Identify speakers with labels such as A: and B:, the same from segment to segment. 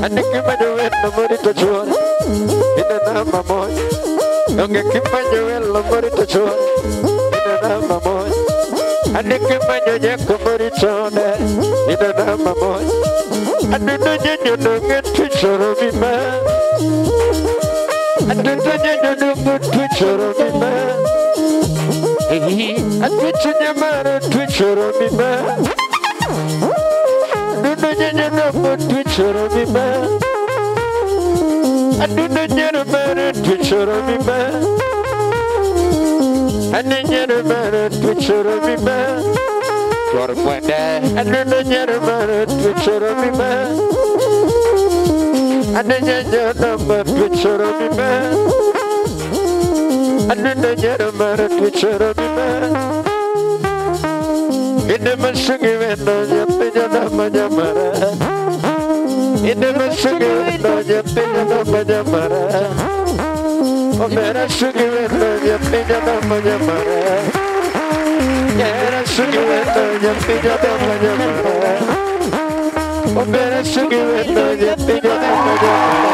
A: Anikimanyo no morito chuon ina namba moja Onge kimanyo lo morito chuon ina namba moja Anikimanyo nyako morito ne ina namba moja Adudo nyenyo nunge tuchoro mima Adudo nyenyo nunge tuchoro mima Adudo nyamara tuchoro mima Adudo nyenyo nunge tuchoro mima Adudo nyamara tuchoro mima Adudo nyamara tuchoro mima Adudo nyamara tuchoro mima Adudo nyamara tuchoro mima Adudo nyamara tuchoro mima Ine masungi wendo nyapinya nama nyamara Ine masungi wendo nyapinya nama nyamara Omera sungi wendo nyapinya nama nyamara Yera sungi wendo nyapinya nama nyamara Omera sungi wendo nyapinya nama nyamara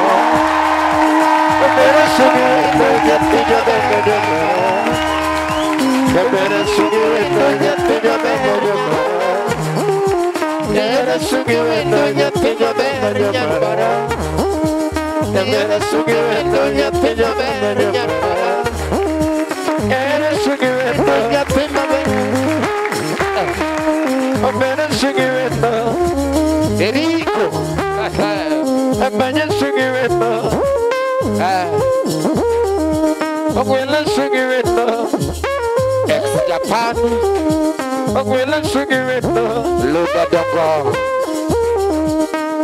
A: Omera sungi wendo nyapinya nama nyamara Omera sungi wendo nyapinya nama nyamara Yera sungi wendo nyapinya nama nyamara Yera sungi wendo nyapinya nama nyamara Yera sungi wendo nyapinya nama Omera sungi wendo Eriko Abanya sungi wendo Ogwela sungi wendo Ex-Japan Ogwela sungi wendo Luda dongo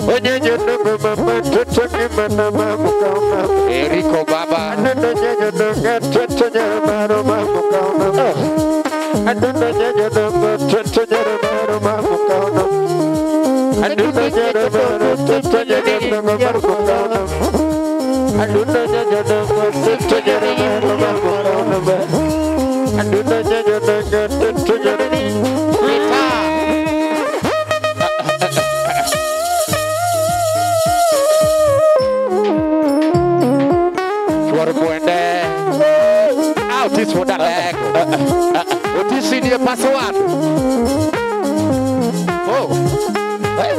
A: Onye nyono mama Tutoki mana mamu kauna Eriko baba Anuno nyono Tuto nyara maru mamu kauna Anuno nyono Tuto nyara maru mamu kauna Anuno nyara maru Tuto nyara maru kauna Anuno nyara maru Tuto nyara maru mamu kauna Anuno nyara maru Tuto nyara This for that leg. What is in your password? Oh.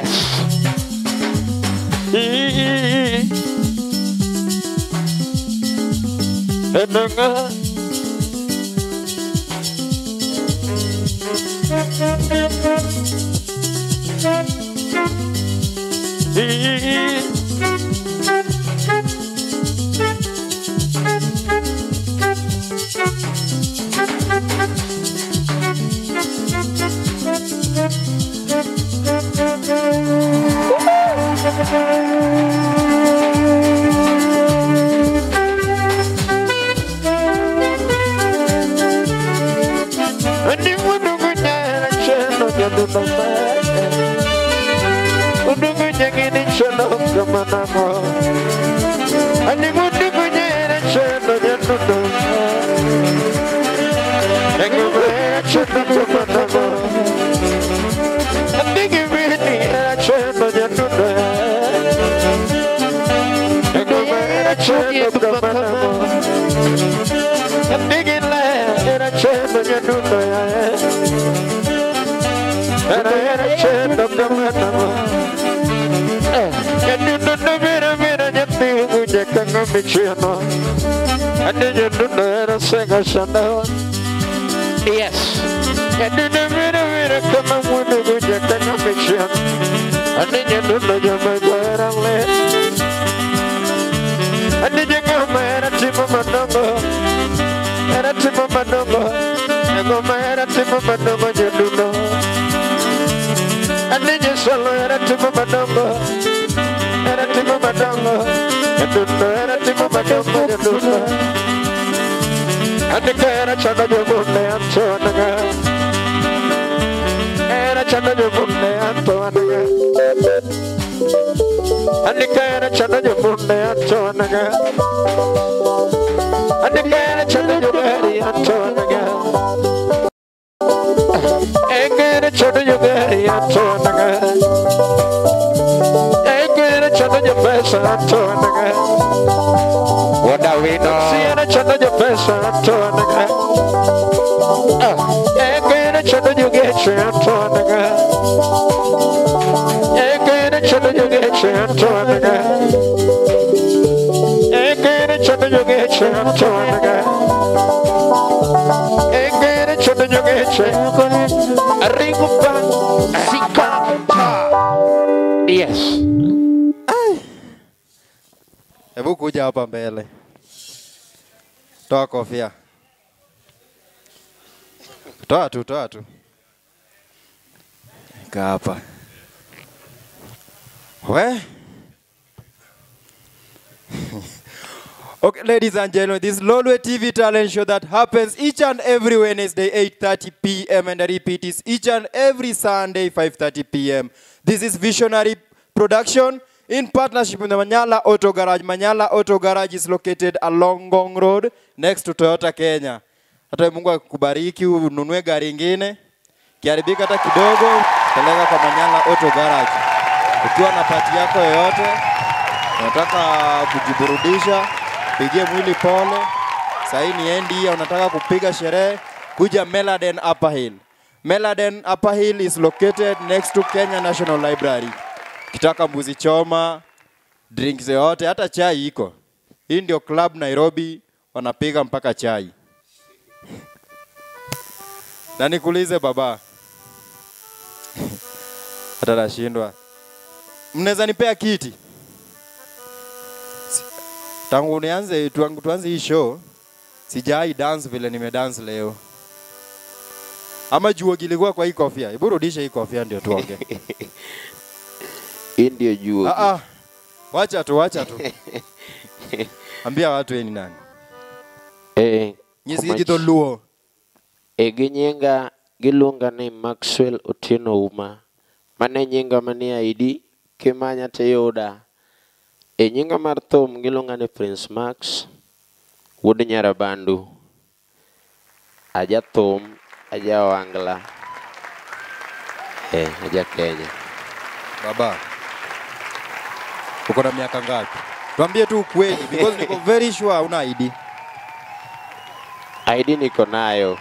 A: Yes. Yes. What are we know? Yes.
B: Hebu kuja hapa mbele. Toa kofia. Toa tu. Kaa hapa. We? Okay, ladies and gentlemen, this is Lolwe TV talent show that happens each and every Wednesday, 8:30 p.m. and the repeat is each and every Sunday, 5:30 p.m. This is Visionary Production in partnership with the Manyala Auto Garage. Manyala Auto Garage is located along Ngong Road next to Toyota Kenya. Hata Mungu akubariki ununue gari ingine. Kiharibika hata kidogo, peleka kwa Manyala Auto Garage. Ukiwa na pati yako yoyote, unataka kujiburudisha, pigie mwili pole. Sahi ni endi ya unataka kupiga sherehe, kuja Meladen Upper Hill. Meladen Upper Hill is located next to Kenya National Library. Kitaka mbuzi choma, drinks yote, hata chai iko. Hii ndio club Nairobi, wanapiga mpaka chai. Na nikuulize baba. Hata nashindwa. Mnaweza nipea kiti? Tangu nianze tuanze hii show, sijai dance vile nimedance leo. Ama juo gilikuwa kwa hii kofia. Hebu rudisha hii kofia ndio tuongee.
A: Ndio juo.
B: Wacha tu. Ambia watu ni nani? Nyisi jito luo.
A: Ginyenga gilunga ni Maxwell Otieno Uma. Mane nyinga mania ID Kimanya Teyoda. Nyinga marthom gilunga ni Prince Max. Wude Nyarabandu. Aja thom, aja wangla. Aja Kenya.
B: Baba. Uko na miaka ngapi? Tuambie tu ukweli because niko very sure una ID.
A: ID niko nayo.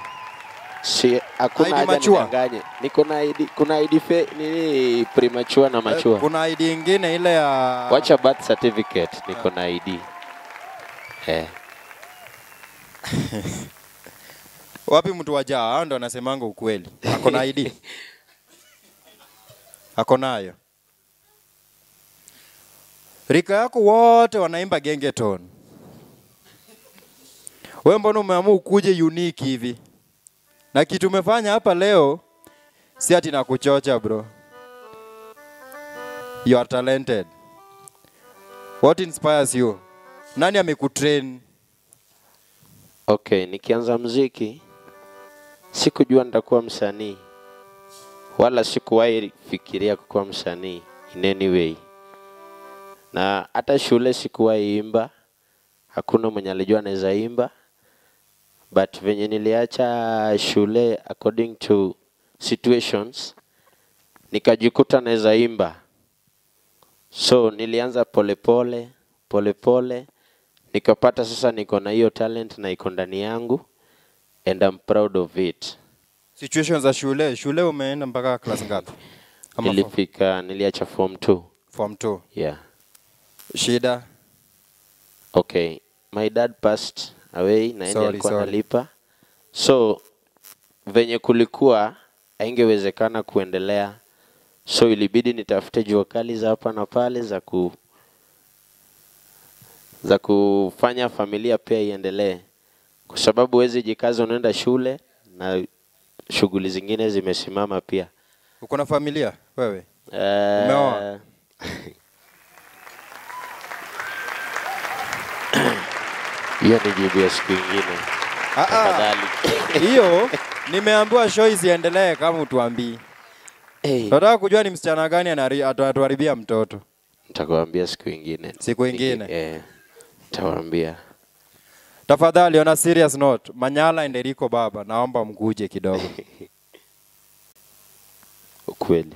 C: Si hakuna
B: ID
C: haja
B: mature.
C: nidanganye. Niko na ID, kuna ID nini premature na mature.
B: Kuna ID ingine ile ya
C: Wacha birth certificate, niko na ID.
B: Wapi mtu wajaa ndo anasemanga ukweli. Ako na ID. Ako nayo. Rika yako wote wanaimba gengeton. Wewe mbona umeamua ukuje unique hivi? Na kitu umefanya hapa leo si ati na kuchocha bro. You are talented. What inspires you? Nani amekutrain?
C: Okay, nikianza muziki sikujua nitakuwa msanii. Wala sikuwahi fikiria kuwa msanii in any way. Na hata shule sikuwahi imba. Hakuna mwenye alijua anaweza imba. But venye niliacha shule according to situations, nikajikuta naweza imba. So nilianza polepole, nikapata sasa niko na hiyo talent na iko ndani yangu, and I'm proud of it.
B: Situations za shule umeenda mpaka class ngapi?
C: Niliacha form 2.
B: Form 2.
C: Yeah.
B: Shida?
C: Okay, my dad passed away na yeye alikuwa analipa. So venye kulikuwa haingewezekana kuendelea. So ilibidi nitafute jua kali za hapa na pale za kufanya familia pia iendelee. Kwa sababu huwezi jikaza unaenda shule na shughuli zingine zimesimama pia.
B: Uko na familia wewe? Umeoa?
C: Hiyo ni jibu ya siku nyingine. Tafadhali.
B: Hiyo nimeambiwa show isiendelee kama utuambii. Nataka kujua ni msichana gani atatuharibia mtoto.
C: Nitakwambia siku nyingine.
B: Siku nyingine?
C: Nitawaambia.
B: Tafadhali on a serious note, Manyala and Eriko Baba, naomba mguje kidogo.
C: Ukweli.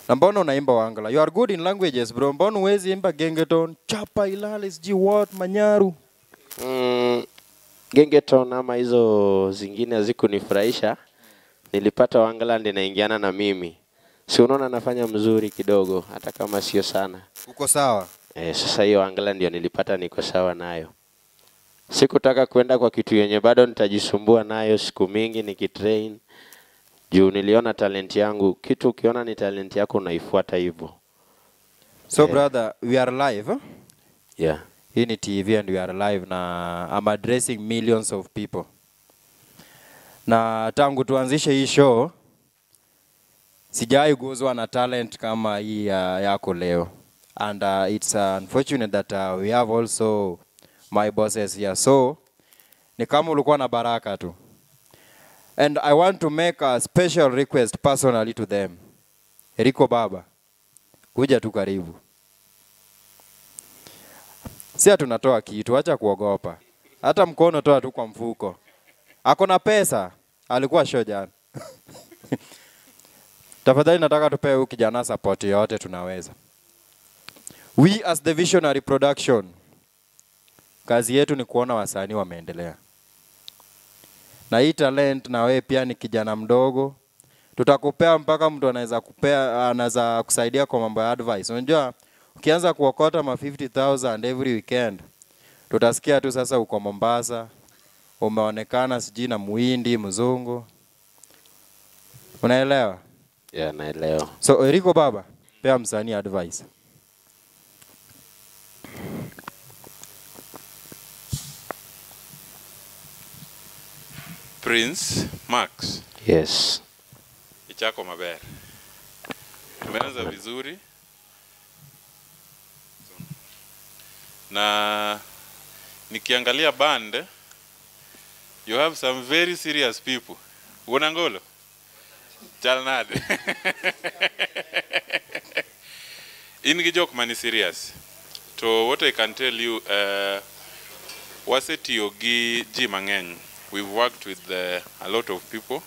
B: Na mbona unaimba Wangala? You are good in languages bro. Mbona huwezi imba gengeton, chapa ilale, siji what, manyaru?
C: Gengeton ama hizo zingine hazikunifurahisha. Nilipata Wangala ndiye naingiana na mimi. Si unaona nafanya mzuri kidogo hata kama sio sana.
B: Uko sawa?
C: Sasa hiyo Wangala ndio nilipata niko sawa nayo. Sikutaka kwenda kwa kitu yenye bado nitajisumbua nayo siku mingi nikitrain. Juu niliona talent yangu, kitu ukiona ni talent yako unaifuata hivyo.
B: So brother, we are live.
C: Yeah.
B: Hii ni TV and we are live na I'm addressing millions of people. Na tangu tuanzishe hii show, sijai guzwa na talent kama hii yako leo. And it's unfortunate that we have also my bosses here. So, ni kama ulikuwa na baraka tu. And I want to make a special request personally to them. Eriko Baba, kuja tu karibu. Sia tunatoa kitu, acha kuogopa. Hata mkono toa tu kwa mfuko. Ako na pesa, alikuwa show jana. Tafadhali nataka tupewe huyu kijana support yote tunaweza. We as the Visionary Production, kazi yetu ni kuona wasanii wameendelea. Na hii talent na wewe pia ni kijana mdogo. Tutakupea mpaka mtu anaweza kusaidia kwa mambo ya advice. Unajua ukianza kuokota ma 50,000 every weekend, tutasikia tu sasa uko Mombasa, umeonekana siji na muhindi, mzungu. Unaelewa?
C: Yeah, naelewa.
B: So Eriko Baba, pea msanii advice.
D: Prince Max.
C: Yes.
D: Ichako maber. Tumeanza vizuri. Na nikiangalia band, you have some very serious people. Unangolo? Chalnade. Ingi joke mani serious. So what I can tell you, wasetiyo gi ji mang'eny. We've worked with a lot of people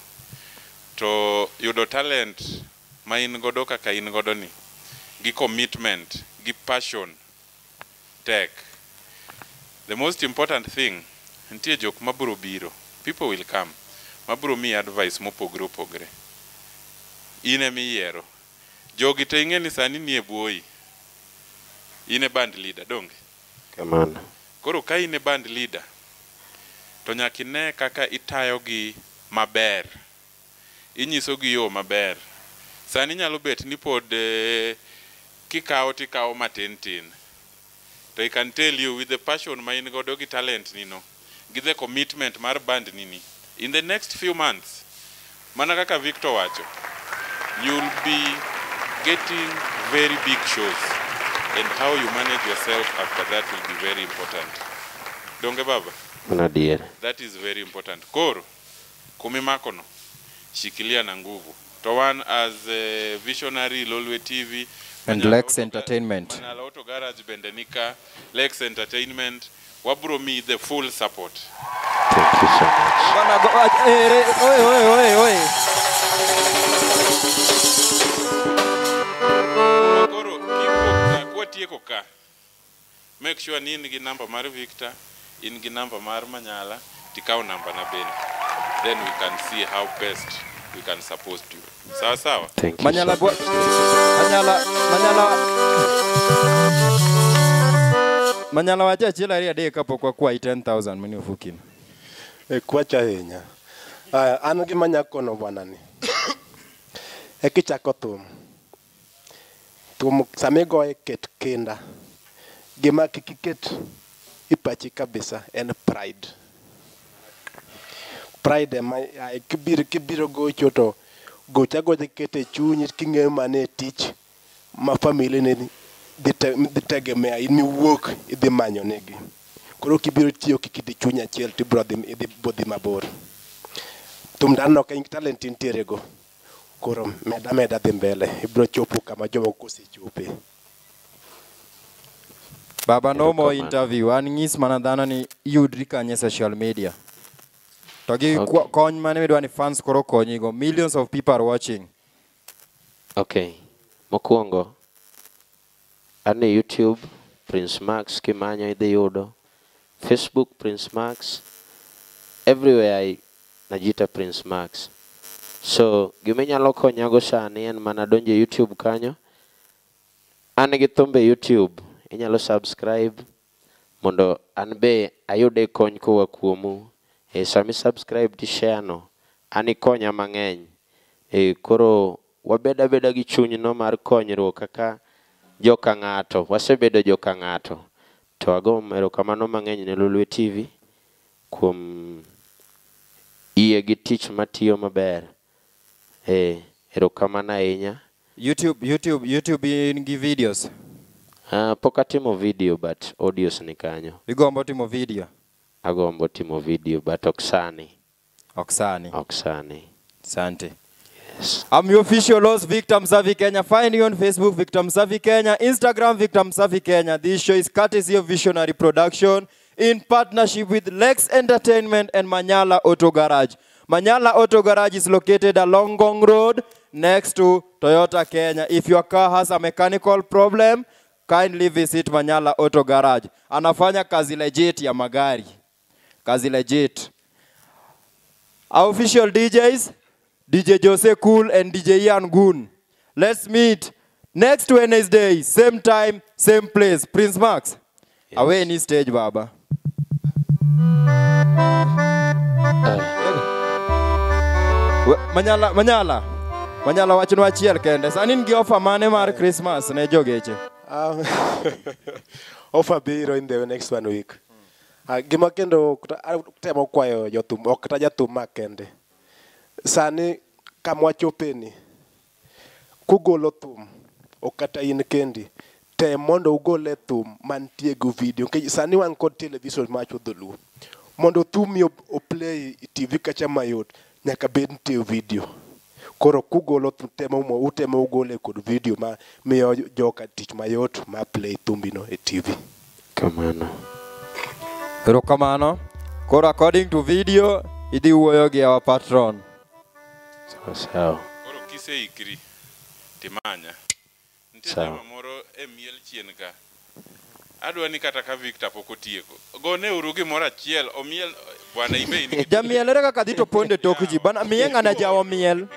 D: to yudo talent ma in godo kaka in godo ni, gi commitment, gi passion, tech. The most important thing nitie jok mabiro biro. People will come. Mabiro mi advice mopogre opogre. Ine miyiero. Jogi te ing'e ni sani nie buoyi. Ine band leader donge.
C: Kamano.
D: Koro ka ine band leader to nyaka ine kaka itayogi maber. Inyisogi yo maber. Sani nyalo bet ni pod kikawo tikawo matin tin. To I can tell you with the passion ma in godo gi talent nino, give the commitment mar band nini. In the next few months, mana kaka Victor wacho, you'll be getting very big shows, and how you manage yourself after that will be very important. Donge baba?
C: Nadir.
D: That is very important. Koro, kumimakono, shikilia na nguvu. Towan as a visionary Lolwe TV,
B: and Lex Entertainment.
D: Manala Auto Garage Bendenika, Lex Entertainment, wabro me the full support.
C: Thank you so
D: much. Make sure ni ingi number mar Victor, ingi number mar Manyala, tikao number na Ben. Then we can see how best we can support you. Sawa sawa.
C: Thank you.
B: Manyala Manyala wacha chila ria de kapo kwa 10,000 mini ufukin.
E: Kwacha henya. An gi manyakono bwana ni. Kichako thum samigo ket kenda. Gima kiket ipachi kabisa en pride. Pride ma kibiro gocho to gocha gocha kete chunyi king'eyo mane tich ma family ne dhi tegemea in miwuok idhi manyo negi. Koro kibiro tiyo kikiti chuny achiel tibro idhi bodhi mabor. Tumdano ka talent intiere go. Koro meda dhi mbele. Ibro chopo kama jomoko osechope.
B: Baba, no more interview. An ng'is mana dhano ni yudri kanye social media. Togi kony mane midwani fans koro konyigo. Millions of people are watching.
C: Okay. Mokuongo. Ane YouTube, Prince Max kimanyo idhi yudo. Facebook, Prince Max. Everywhere najita Prince Max. So, gimenyalo konyago sani en mana donje YouTube kanyo. Ane gi thumbe YouTube. Inyalo subscribe. Mondo anbe ayude kony kowa kuomu. Sami subscribe ti share no. Ani konya mang'eny. Koro wabeda gi chuny no mar konyruok kaka joka ng'ato. Wasebedo joka ng'ato. To ago erokamano mang'eny ne Lolwe TV kuom iye gi tich matiyo maber. Erokamano ahinya.
B: YouTube in gi videos.
C: Pok atimo video but audios ni kanyo.
B: Igombo timo video?
C: Agombo timo video but oksani.
B: Sante.
C: Yes.
B: I'm your official host, Victor Msavi Kenya. Find you on Facebook, Victor Msavi Kenya. Instagram, Victor Msavi Kenya. This show is courtesy of Visionary Production in partnership with Lex Entertainment and Manyala Auto Garage. Manyala Auto Garage is located along Gong Road next to Toyota Kenya. If your car has a mechanical problem, kindly visit Manyala Auto Garage. Anafanya kazi legit ya magari. Kazi legit. Our official DJs, DJ Jose Cool and DJ Ian Goon. Let's meet next Wednesday, same time, same place. Prince Max, yes. Away any stage, Baba. Manyala wachinu achiel kende. Sanin gi offer mane mar Christmas ne jogeche.
E: Offer biro in the next 1 week. Gima kendo temo kwayo jothum ok ta jathum makende. Sani kamwa chopeni kugolo thum okata in kendi te mondo ugole thum mantie go video ke sani wan kod television macho dholu mondo thum yo play TV kacha mayot nyaka bed tie video. Koro kugolo utemo ugole kod video ma miyo joka tich mayot ma play thumbino e TV.
B: Kamano. Koro according to video, idi wuoyo gi our patron.
C: Sawa.
D: Koro kise ikri timanya. Ntie jama moro miel chien ka. adwa ni kata ka Victor pok otieko. Gone uru gimoro achiel omiel bwana ibe ni.
B: Jamiel ere kaka dhi to ponde tok ji bana miye ng'ana jawo miel.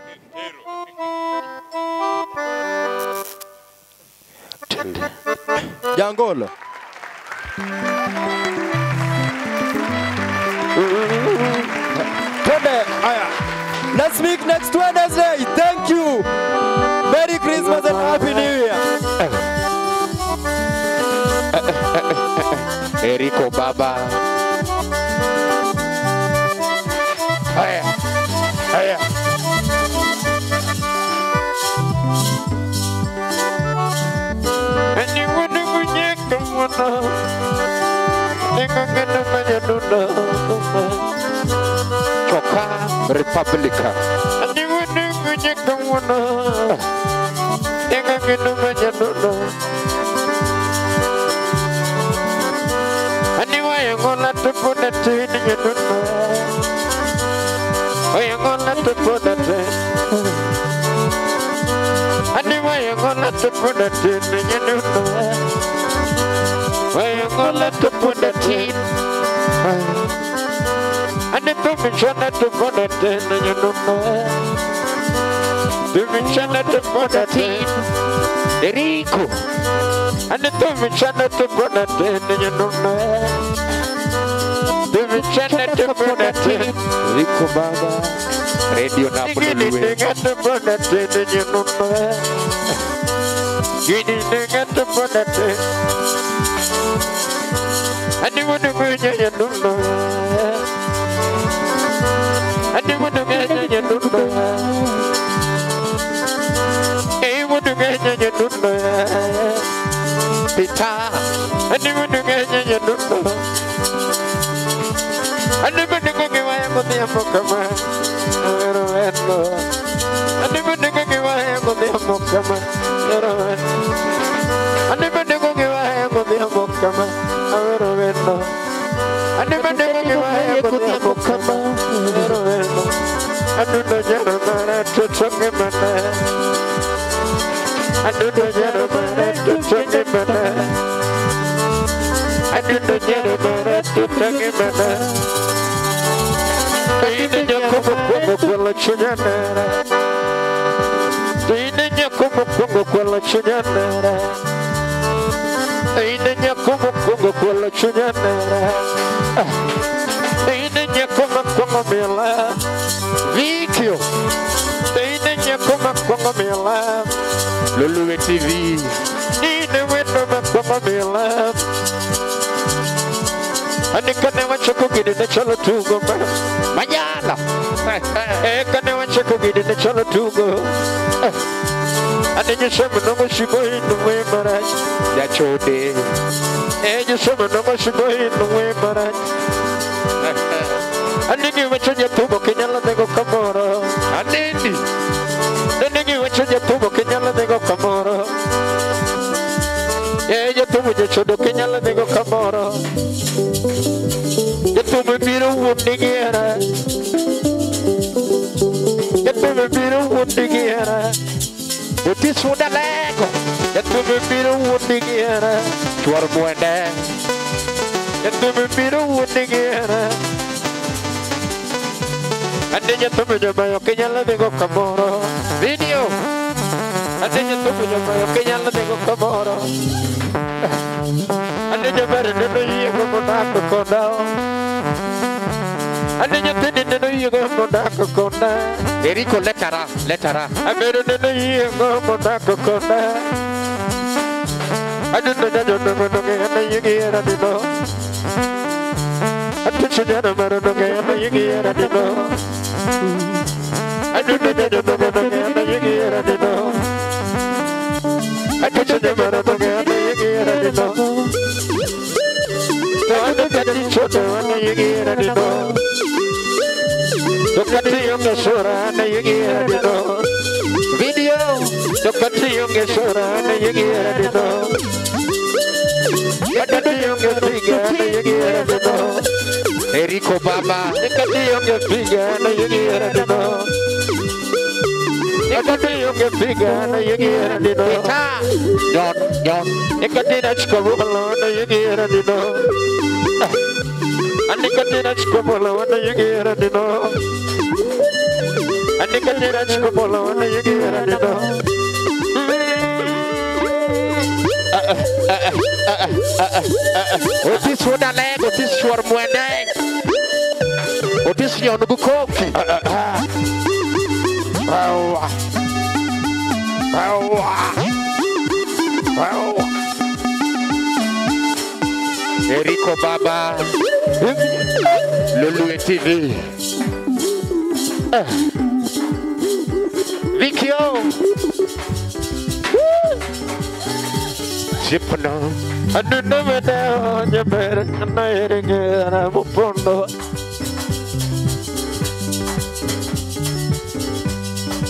B: Jangolo. Let's meet next Wednesday. Thank you. Merry Christmas and Happy New Year.
A: Eriko Baba. Aya. Aya. And you want to go check the one. Choka Republica. And you want to go check the one. Anyway, I'm gonna put that in your number. I'm gonna put that in. Anyway, I'm gonna put that in your number. I'm gonna put that in. And if I'm trying to put that in your number, if I'm trying to put that in, Rico. And the Tommy Channel to put that in your number. The Channel to put that in. Rico Baba. Radio Napoli. You got to put that in your number. You got to put that in. And you want to go in your number. And you want to get in your number. You want to get in your number. Pita, and you want to get in your number. And you want to go give away with the Amokama. And you want to go give away with the Amokama. And you want to go give away with the Amokama. And you want to go give away with the Amokama. And you know, gentlemen, to talk about I do the gentleman to take him better. I do the gentleman to take him better. I did your Kumu Chunana. I did your Kumu Chunana. I did your Kumu Chunana. I did your Kumu Mila. Vikio. I did your Kumu Mila. Lolwe TV. Need the window of my love. And you can never check it in the cholo to go. Mayala. I can never check it in the cholo to go. And then you show me no more she go in the way, but that's your day. And you show me no more she go in the way, but and then you mention your tubo, can you let me go come on? And then you mention your tubo, can you let me go come on? Yeah, you tubo, you should do, can you let me go come on? You tubo, be the wood together. You tubo, be the wood together. But this would a leg. You tubo, be the wood together. To our boy there. You tubo, be the wood together. And then you told me the Mayo Kenya Lego Camoro video. And then you told me the Mayo Kenya Lego Camoro. And then you better never hear from Monaco down. And then you didn't know you go from Monaco down. Erico Letara. I better never hear from Monaco down. I didn't know that you never know you get at the door. I teach you that I'm not going to get at the door. I do the dead of the Yagi at the door. I teach you never to get the Yagi at the door. So I look at each other and the Yagi at the door. Look at the young Sora and the Yagi at the door. Video. Look at the young Sora and the Yagi at the door. Look at the young figure and the Yagi at the door. Erico Baba, look at the young figure and the Yagi at the door. Look at the young figure and the Yagi at the door. Yon, ikatina chkabula na yigira dino. Anikatina chkabula na yigira dino. Anikatina chkabula na yigira dino. Otis wona leg, otis shwar mwende. Otis yon bukoki. Eriko Baba, Lolwe TV. Vikio. Chipno. I do never know your better and I ain't again. I'm a pondo.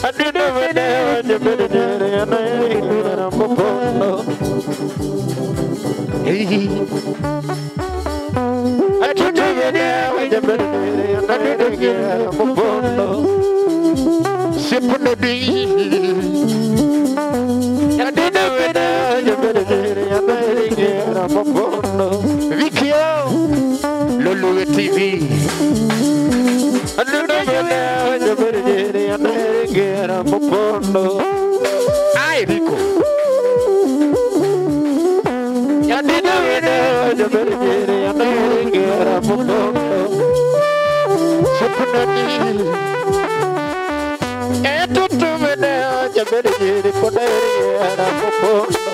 A: I do never know your better and I ain't again. I'm a pondo. I do never know your better and I ain't again. I'm a pondo. Chipno D. I do never know your better. Vikio, Lolwe TV. I don't know the birthday and I get a pondo. I Rico. I didn't know the birthday and I get a pondo. And to me now, the birthday for the pondo.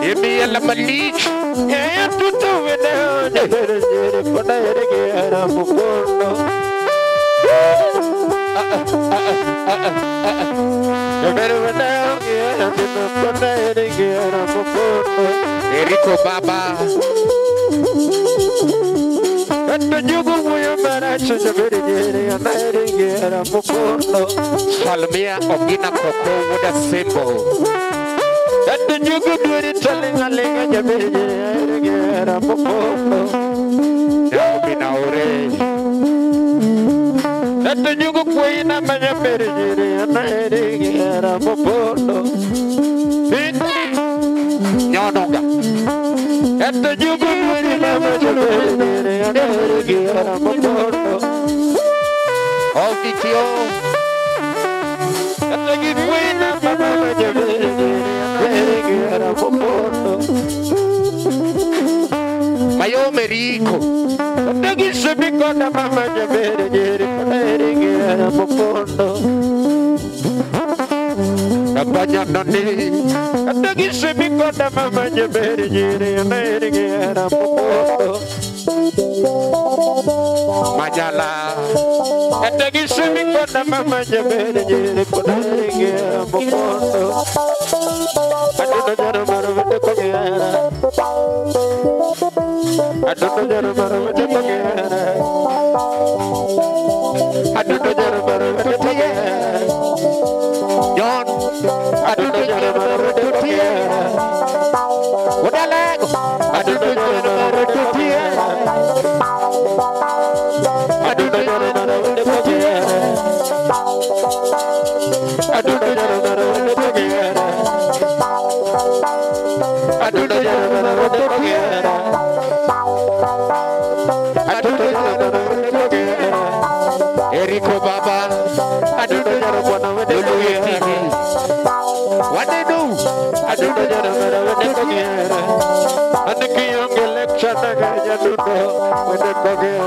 A: Emi ala malik, ya tutu wena, jere jere pada jere kera mukono. Jere wena, ya tutu pada jere kera mukono. Eriko Baba, kata jugu muya maracho jere jere ana jere kera mukono. Salmia ogina koko wuda symbol. At the you could do it telling a ling and your baby, I a popo. That'll be now ready. At the you could queen and my baby, and I get a popo. At the you could do it and my baby, and I get a popo. All the at the you queen and my baby. Mayo Merico, the gives a big on the mama, the very popondo. The Bajanoni, the gives a big on the mama, the very popondo. Majala, and the gives a big on the mama, the very popondo. I don't know the matter with the Pagana. I don't know the matter with the Pagana. I don't know the matter with the Pagana. John, I don't know the matter with the Pagana. What I like, I don't know the matter with the Pagana. I don't know the matter with the Pagana. I don't know the matter with the Pagana. I don't know what to forget. I don't know what to forget. Eriko Baba, I don't know what to forget. What they do, I don't know what to forget. And the young election, I don't know what to forget.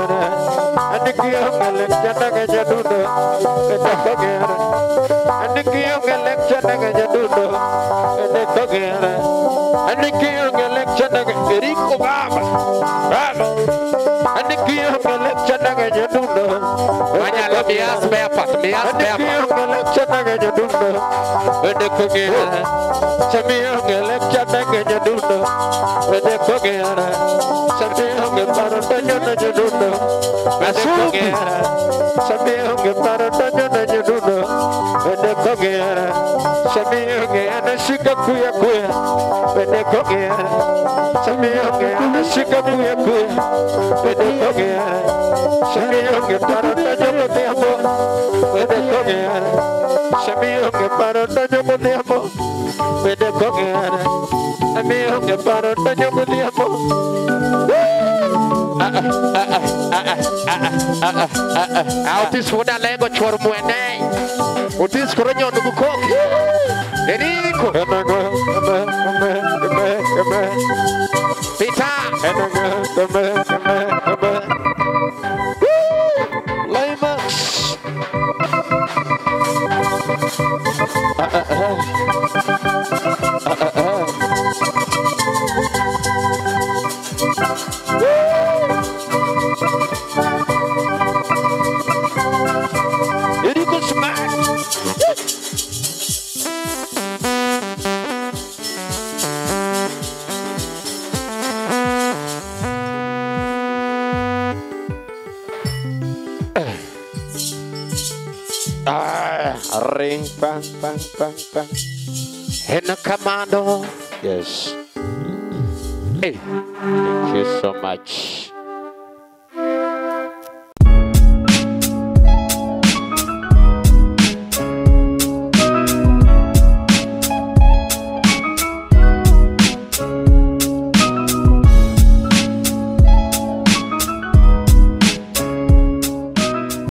A: And the young election, I don't know what to forget. And the young election, I don't know what to forget. And the king election Eriko Baba. And the king election Agadundo. Manala Mias Bepat, Mias Bepat. Election Agadundo. When the cookie, Samiang election Agadundo. When the cookie, Samiang Paratanya Agadundo. When the cookie, Samiang Paratanya Agadundo. When the cookie, Samiang and a Shikakuya Kuya. When they cook it, some young and a Shikakuya Kuya. When they cook it, some young and Paratanya Diamo. When they cook it, some young and Paratanya Diamo. bede kongera. Ame onge paro to nyomudhiambo. Autis wuda lego chwar mwene. Utis koro nyondo bukoki. Eriko. Pita. Climax. Eriko smack.
C: Ring, bang, bang, bang, bang.
A: In a commando.
C: Yes.
A: Hey.
C: Thank you so much.